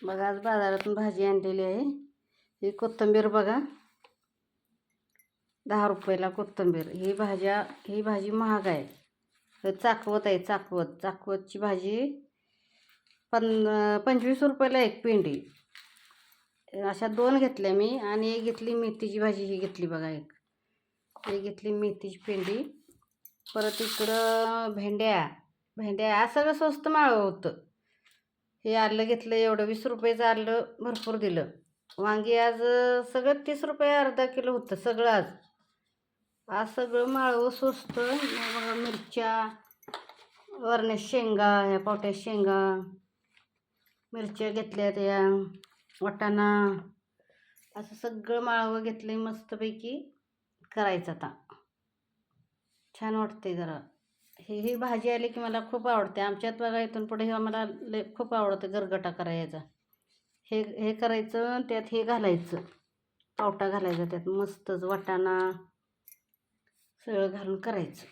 बघा आज बाजारातून भाजी आणलेली आहे. ही कोथिंबीर बघा, 10 रुपयाला कोथिंबीर. ही भाजी महाग आहे. चाकवत आहे, चाकवतची भाजी 25 रुपयाला एक पेंडी. अशा 2 घेतल्या मी. आणि एक घेतली मेथीची भाजी, ही घेतली बघा एक. ही घेतली मेथीची पेंडी. परत इकडं भेंड्या आज सगळं स्वस्त माळं होतं. हे आलं घेतलं, एवढं 20 रुपयाचं आलं भरपूर दिलं. वांगी आज सगळं 30 रुपये अर्धा किलो होतं सगळं. आज सगळं माळवं स्वस्त. मिरच्या, वरण्या शेंगा, ह्या पावट्या शेंगा, मिरच्या घेतल्या, त्या वाटाणा, असं सगळं माळवं घेतलं. मस्तपैकी करायचं आता. छान वाटते जरा. ही भाजी आली की मला खूप आवडते. आमच्यात बघा इथून पुढे हे मला खूप आवडतं गरगटा करायचा. हे करायचं, त्यात हे घालायचं, पावटा घालायचा त्यात, मस्तच वाटाणा सगळं घालून करायचं.